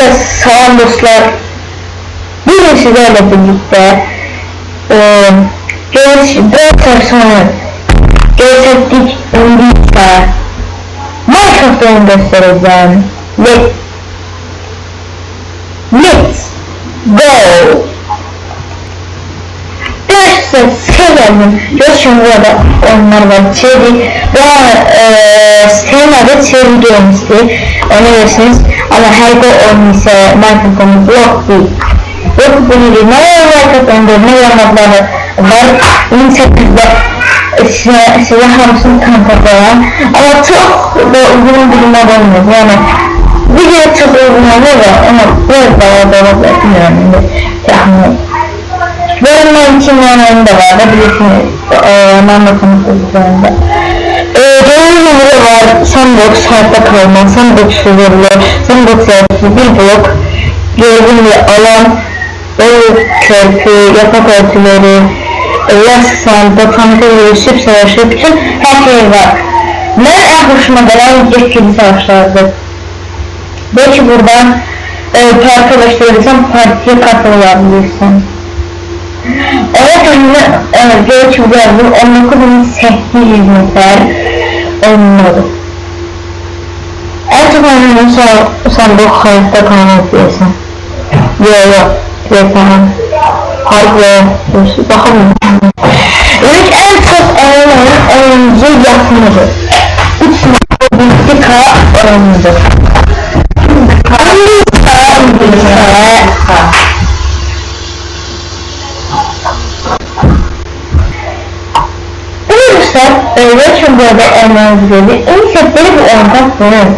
Arkadaşlar selam dostlar. Bugün sizlerle birlikte Brawl sonra gerçeklik bilgisayar Minecraft oyunu göstereceğim. Let's go. Arkadaşlar selamın. Geçen burada oyunlar var. Cherry Sena'da Cherry Games'ti. Onu bilirsiniz. Ama her gün oyun ise Minecraft oyunu yok değil. Yok bunu değil. Ne var Minecraft oyunda ne yanmakları var. İnsanlıkta size hamsını tanıtacağım. Ama çok da uzun durumlar olmaz. Yani video çok uzun oluyor da ama biraz daha bilmiyorum. Tahmin. Benim için yanlarım da var da bilirsiniz. Anlatımız üzerinde. Doğru var. Sandbox hayatta kalma. Sandbox sürüyorlar. Sandbox yapısı bir blok. Gördüğüm bir alan. Körpü, yapak örtüleri, ressam, botanika yürüyüşüp savaşı. Bütün her şey var. Ben en hoşuma gelen yetkili savaşlardı. Belki buradan parti oluşturabilirsem partiye katılabilirsem. Evet oyunu belki bu yazdım 19.800 metre olmalı. En çok oyunun sandbox hayatta kalmak diyorsun. Yok tamam. Hardware bakalım. Evet en çok oyuncu yapmadı. 3.1k oyuncudur. Geçen burada önemli en sevdiği bir oyundan bunun.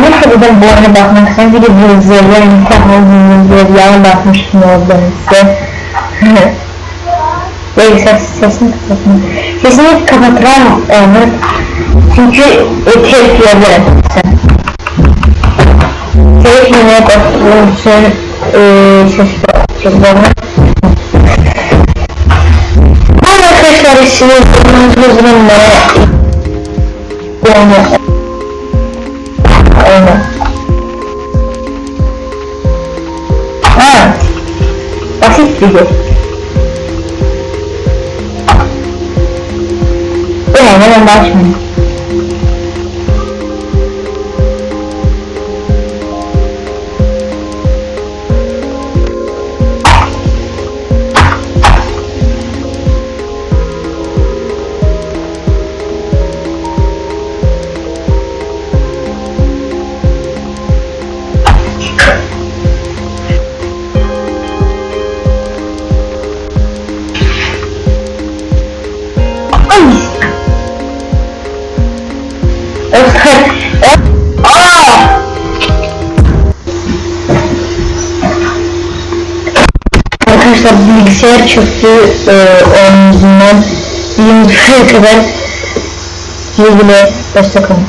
Ne kadar bu oyuna bakmak istedim. Bir de bu izleyen kahvaltının yana bakmıştım orada size. Neyse sesini kapatın. Sesini kapatıram onu. Çünkü telif yiyebilirim sen. Telif yemeye korktuğum için sesi kapatacağım. Arkadaşlar işiniz hızlı ne yani basit bir şey. Hemen başlayalım. Arkadaşlar bilgisayar çöktü onun yüzünden 20 kadar ilgili destek olun.